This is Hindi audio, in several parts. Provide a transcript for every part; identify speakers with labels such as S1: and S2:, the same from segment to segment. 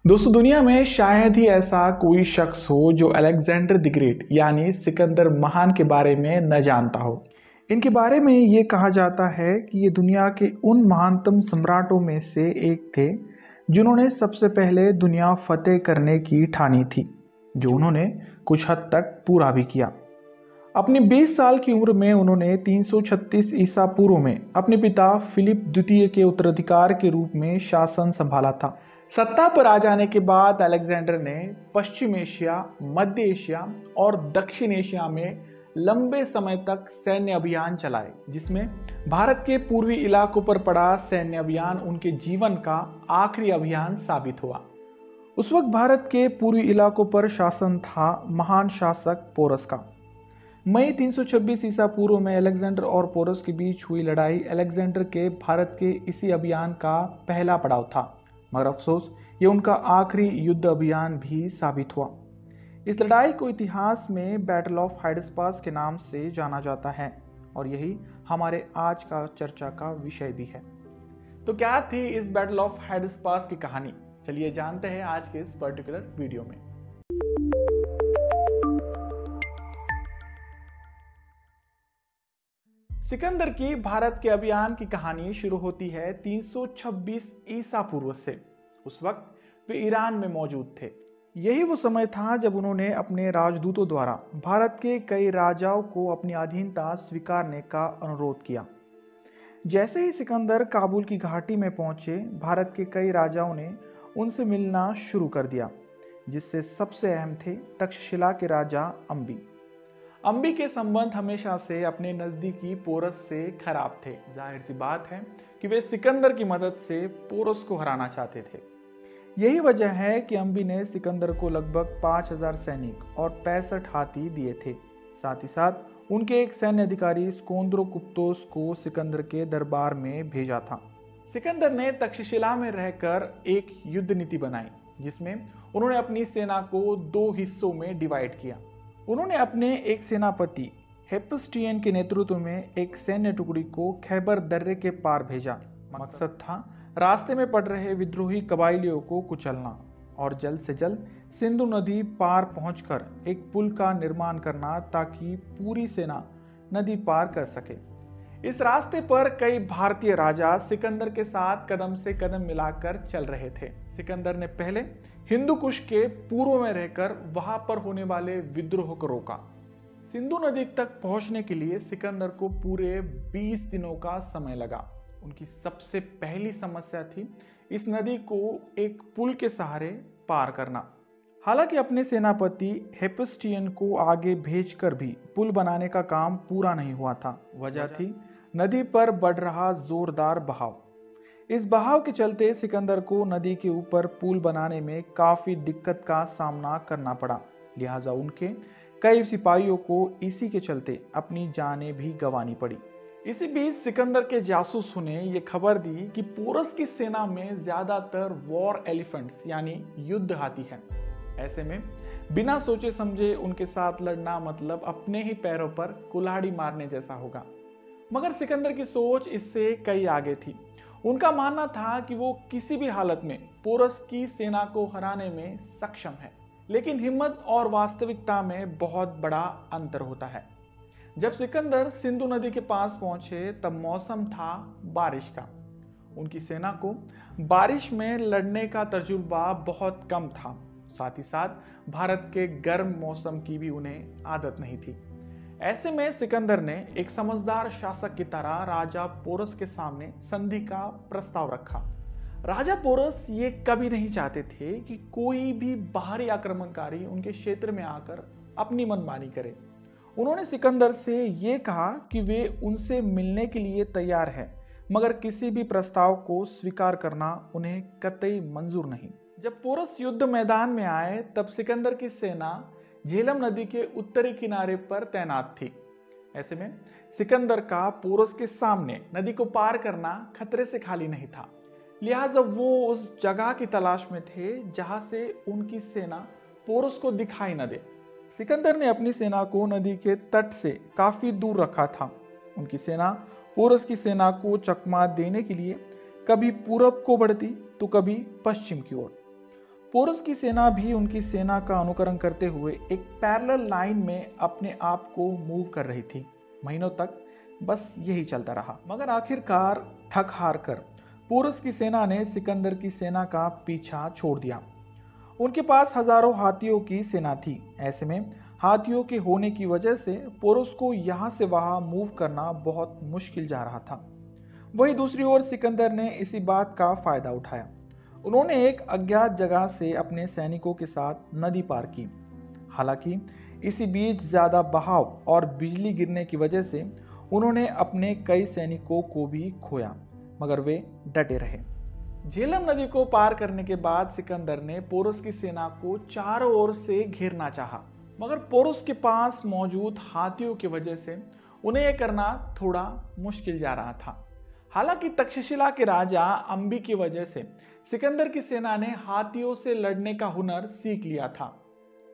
S1: दोस्तों, दुनिया में शायद ही ऐसा कोई शख्स हो जो अलेक्जेंडर द ग्रेट यानी सिकंदर महान के बारे में न जानता हो। इनके बारे में ये कहा जाता है कि ये दुनिया के उन महानतम सम्राटों में से एक थे जिन्होंने सबसे पहले दुनिया फतेह करने की ठानी थी, जो उन्होंने कुछ हद तक पूरा भी किया। अपनी 20 साल की उम्र में उन्होंने 336 ईसा पूर्व में अपने पिता फिलिप द्वितीय के उत्तराधिकार के रूप में शासन संभाला था। सत्ता पर आ जाने के बाद अलेक्जेंडर ने पश्चिम एशिया, मध्य एशिया और दक्षिण एशिया में लंबे समय तक सैन्य अभियान चलाए, जिसमें भारत के पूर्वी इलाकों पर पड़ा सैन्य अभियान उनके जीवन का आखिरी अभियान साबित हुआ। उस वक्त भारत के पूर्वी इलाकों पर शासन था महान शासक पोरस का। मई 326 ईसा पूर्व में अलेक्जेंडर और पोरस के बीच हुई लड़ाई अलेक्जेंडर के भारत के इसी अभियान का पहला पड़ाव था, मगर अफसोस ये उनका आखिरी युद्ध अभियान भी साबित हुआ। इस लड़ाई को इतिहास में बैटल ऑफ हाइडेस्पास के नाम से जाना जाता है और यही हमारे आज का चर्चा का विषय भी है। तो क्या थी इस बैटल ऑफ हाइडेस्पास की कहानी? चलिए जानते हैं आज के इस पर्टिकुलर वीडियो में। सिकंदर की भारत के अभियान की कहानी शुरू होती है 326 ईसा पूर्व से। उस वक्त वे ईरान में मौजूद थे। यही वो समय था जब उन्होंने अपने राजदूतों द्वारा भारत के कई राजाओं को अपनी अधीनता स्वीकारने का अनुरोध किया। जैसे ही सिकंदर काबुल की घाटी में पहुंचे, भारत के कई राजाओं ने उनसे मिलना शुरू कर दिया, जिससे सबसे अहम थे तक्षशिला के राजा अंबी। अंबी के संबंध हमेशा से अपने नजदीकी पोरस से खराब थे। जाहिर सी बात है कि वे सिकंदर की मदद से पोरस को हराना चाहते थे। यही वजह है कि अंबी ने सिकंदर को लगभग 5000 सैनिक और 65 हाथी दिए थे। साथ ही साथ उनके एक सैन्य अधिकारी स्कोंद्रोकुप्तोस को सिकंदर के दरबार में भेजा था। सिकंदर ने तक्षशिला में रहकर एक युद्ध नीति बनाई, जिसमें उन्होंने अपनी सेना को 2 हिस्सों में डिवाइड किया। उन्होंने अपने एक सेनापति हेपस्टियन के नेतृत्व में एक सैन्य टुकड़ी को खैबर दर्रे के पार भेजा। मकसद था रास्ते में पड़ रहे विद्रोही कबाइलियों को कुचलना और जल्द से जल्द सिंधु नदी पार पहुंचकर एक पुल का निर्माण करना, ताकि पूरी सेना नदी पार कर सके। इस रास्ते पर कई भारतीय राजा सिकंदर के साथ कदम से कदम मिलाकर चल रहे थे। सिकंदर ने पहले हिंदू कुश के पूर्व में रहकर वहां पर होने वाले विद्रोह को रोका। सिंधु नदी तक पहुंचने के लिए सिकंदर को पूरे 20 दिनों का समय लगा। उनकी सबसे पहली समस्या थी इस नदी को एक पुल के सहारे पार करना। हालांकि अपने सेनापति हेपस्टियन को आगे भेजकर भी पुल बनाने का काम पूरा नहीं हुआ था। वजह थी नदी पर बढ़ रहा जोरदार बहाव। इस बहाव के चलते सिकंदर को नदी के ऊपर पुल बनाने में काफी दिक्कत का सामना करना पड़ा। लिहाजा उनके कई सिपाहियों को इसी के चलते अपनी जानें भी गंवानी पड़ी। इसी बीच सिकंदर के जासूसों ने यह खबर दी कि पोरस की सेना में ज्यादातर वॉर एलिफेंट्स यानी युद्ध हाथी हैं। ऐसे में बिना सोचे समझे उनके साथ लड़ना मतलब अपने ही पैरों पर कुल्हाड़ी मारने जैसा होगा। मगर सिकंदर की सोच इससे कई आगे थी। उनका मानना था कि वो किसी भी हालत में पोरस की सेना को हराने में सक्षम है। लेकिन हिम्मत और वास्तविकता में बहुत बड़ा अंतर होता है। जब सिकंदर सिंधु नदी के पास पहुंचे तब मौसम था बारिश का। उनकी सेना को बारिश में लड़ने का तजुर्बा बहुत कम था। साथ ही साथ भारत के गर्म मौसम की भी उन्हें आदत नहीं थी। ऐसे में सिकंदर ने एक समझदार शासक की तरह राजा पोरस के सामने संधि का प्रस्ताव रखा। राजा पोरस ये कभी नहीं चाहते थे कि कोई भी बाहरी आक्रमणकारी उनके क्षेत्र में आकर अपनी मनमानी करे। उन्होंने सिकंदर से ये कहा कि वे उनसे मिलने के लिए तैयार है, मगर किसी भी प्रस्ताव को स्वीकार करना उन्हें कतई मंजूर नहीं। जब पोरस युद्ध मैदान में आए तब सिकंदर की सेना झेलम नदी के उत्तरी किनारे पर तैनात थी। ऐसे में सिकंदर का पोरस के सामने नदी को पार करना खतरे से खाली नहीं था। लिहाजा वो उस जगह की तलाश में थे जहां से उनकी सेना पोरस को दिखाई न दे। सिकंदर ने अपनी सेना को नदी के तट से काफी दूर रखा था। उनकी सेना पोरस की सेना को चकमा देने के लिए कभी पूरब को बढ़ती तो कभी पश्चिम की ओर। पोरस की सेना भी उनकी सेना का अनुकरण करते हुए एक पैरेलल लाइन में अपने आप को मूव कर रही थी। महीनों तक बस यही चलता रहा, मगर आखिरकार थक हार कर पोरस की सेना ने सिकंदर की सेना का पीछा छोड़ दिया। उनके पास हजारों हाथियों की सेना थी। ऐसे में हाथियों के होने की वजह से पोरस को यहाँ से वहाँ मूव करना बहुत मुश्किल जा रहा था। वहीं दूसरी ओर सिकंदर ने इसी बात का फायदा उठाया। उन्होंने एक अज्ञात जगह से अपने सैनिकों के साथ नदी पार की। हालांकि इसी बीच ज्यादा बहाव और बिजली गिरने की वजह से उन्होंने अपने कई सैनिकों को भी खोया, मगर वे डटे रहे। झेलम नदी को पार करने के बाद सिकंदर ने पोरस की सेना को चारों ओर से घेरना चाहा, मगर पोरस के पास मौजूद हाथियों की वजह से उन्हें यह करना थोड़ा मुश्किल जा रहा था। हालांकि तक्षशिला के राजा अंबी की वजह से सिकंदर की सेना ने हाथियों से लड़ने का हुनर सीख लिया था।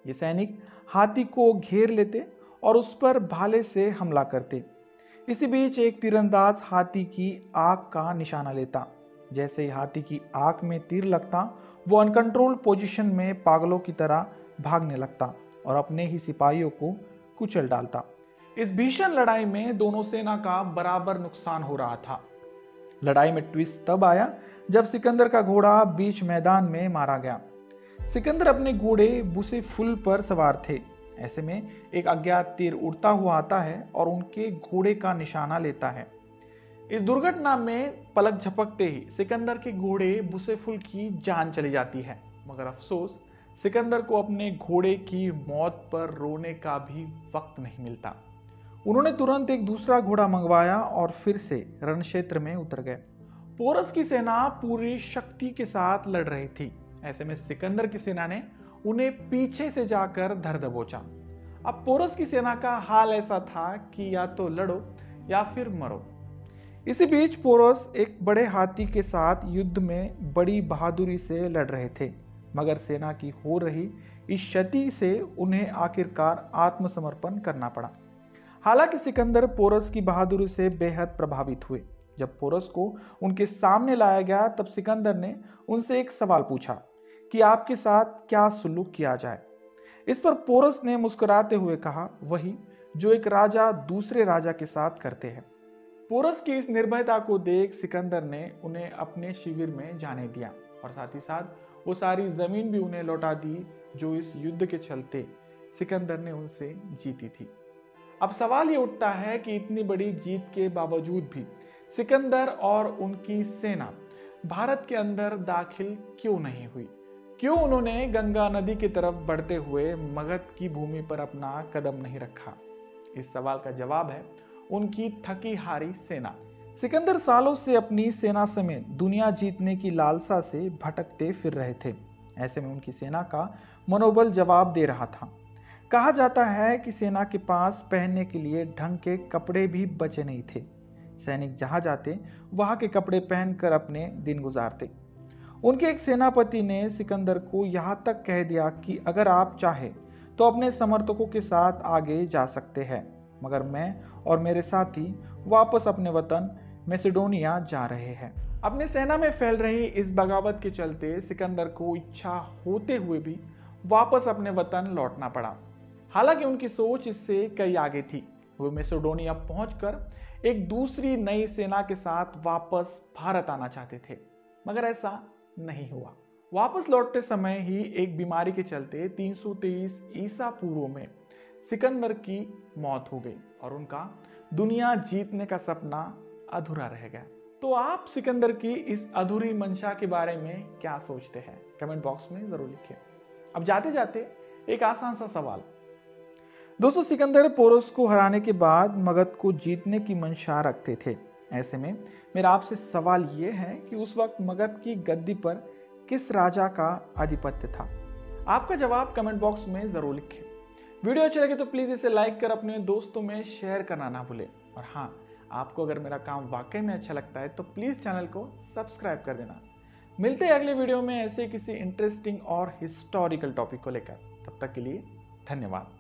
S1: ये सैनिक हाथी को घेर लेते और उस पर भाले से हमला करते। इसी बीच एक तीरंदाज हाथी की आंख का निशाना लेता। जैसे ही हाथी की आंख में तीर लगता, वो अनकंट्रोल पोजीशन में पागलों की तरह भागने लगता और अपने ही सिपाहियों को कुचल डालता। इस भीषण लड़ाई में दोनों सेना का बराबर नुकसान हो रहा था। लड़ाई में ट्विस्ट तब आया जब सिकंदर का घोड़ा बीच मैदान में मारा गया। सिकंदर अपने घोड़े बुसे फुल पर सवार थे। ऐसे में एक अज्ञात तीर उड़ता हुआ आता है और उनके घोड़े का निशाना लेता है। इस दुर्घटना में पलक झपकते ही सिकंदर के घोड़े बुसे फुल की जान चली जाती है, मगर अफसोस सिकंदर को अपने घोड़े की मौत पर रोने का भी वक्त नहीं मिलता। उन्होंने तुरंत एक दूसरा घोड़ा मंगवाया और फिर से रण क्षेत्र में उतर गए। पोरस की सेना पूरी शक्ति के साथ लड़ रही थी। ऐसे में सिकंदर की सेना ने उन्हें पीछे से जाकर धर दबोचा। अब पोरस की सेना का हाल ऐसा था कि या तो लड़ो या फिर मरो। इसी बीच पोरस एक बड़े हाथी के साथ युद्ध में बड़ी बहादुरी से लड़ रहे थे, मगर सेना की हो रही इस क्षति से उन्हें आखिरकार आत्मसमर्पण करना पड़ा। हालांकि सिकंदर पोरस की बहादुरी से बेहद प्रभावित हुए। जब पोरस को उनके सामने लाया गया तब सिकंदर ने उनसे एक सवाल पूछा कि आपके साथ क्या सुलूक किया जाए। इस पर पोरस ने मुस्कुराते हुए कहा, वही जो एक राजा दूसरे राजा के साथ करते हैं। पोरस की इस निर्भयता को देख सिकंदर ने उन्हें अपने शिविर में जाने दिया और साथ ही साथ वो सारी जमीन भी उन्हें लौटा दी जो इस युद्ध के चलते सिकंदर ने उनसे जीती थी। अब सवाल ये उठता है कि इतनी बड़ी जीत के बावजूद भी सिकंदर और उनकी सेना भारत के अंदर दाखिल क्यों नहीं हुई? क्यों उन्होंने गंगा नदी की तरफ बढ़ते हुए मगध की भूमि पर अपना कदम नहीं रखा? इस सवाल का जवाब है उनकी थकी हारी सेना। सिकंदर सालों से अपनी सेना समेत दुनिया जीतने की लालसा से भटकते फिर रहे थे। ऐसे में उनकी सेना का मनोबल जवाब दे रहा था। कहा जाता है कि सेना के पास पहनने के लिए ढंग के कपड़े भी बचे नहीं थे। सैनिक जहां जाते वहां के कपड़े पहनकर अपने दिन गुजारते। उनके एक सेनापति ने सिकंदर को यहां तक कह दिया कि अगर आप चाहे तो अपने समर्थकों के साथ आगे जा सकते हैं, मगर मैं और मेरे साथी वापस अपने वतन मैसेडोनिया जा रहे हैं। अपने सेना में फैल रही इस बगावत के चलते सिकंदर को इच्छा होते हुए भी वापस अपने वतन लौटना पड़ा। हालांकि उनकी सोच इससे कई आगे थी। वे मैसेडोनिया पहुंचकर एक दूसरी नई सेना के साथ वापस भारत आना चाहते थे, मगर ऐसा नहीं हुआ। वापस लौटते समय ही एक बीमारी के चलते 323 ईसा पूर्व में सिकंदर की मौत हो गई और उनका दुनिया जीतने का सपना अधूरा रह गया। तो आप सिकंदर की इस अधूरी मंशा के बारे में क्या सोचते हैं? कमेंट बॉक्स में जरूर लिखिए। अब जाते जाते एक आसान सा सवाल। दोस्तों, सिकंदर पोरस को हराने के बाद मगध को जीतने की मंशा रखते थे। ऐसे में मेरा आपसे सवाल ये है कि उस वक्त मगध की गद्दी पर किस राजा का आधिपत्य था? आपका जवाब कमेंट बॉक्स में जरूर लिखें। वीडियो अच्छी लगे तो प्लीज इसे लाइक कर अपने दोस्तों में शेयर करना ना भूलें। और हाँ, आपको अगर मेरा काम वाकई में अच्छा लगता है तो प्लीज चैनल को सब्सक्राइब कर देना। मिलते हैं अगले वीडियो में ऐसे किसी इंटरेस्टिंग और हिस्टोरिकल टॉपिक को लेकर। तब तक के लिए धन्यवाद।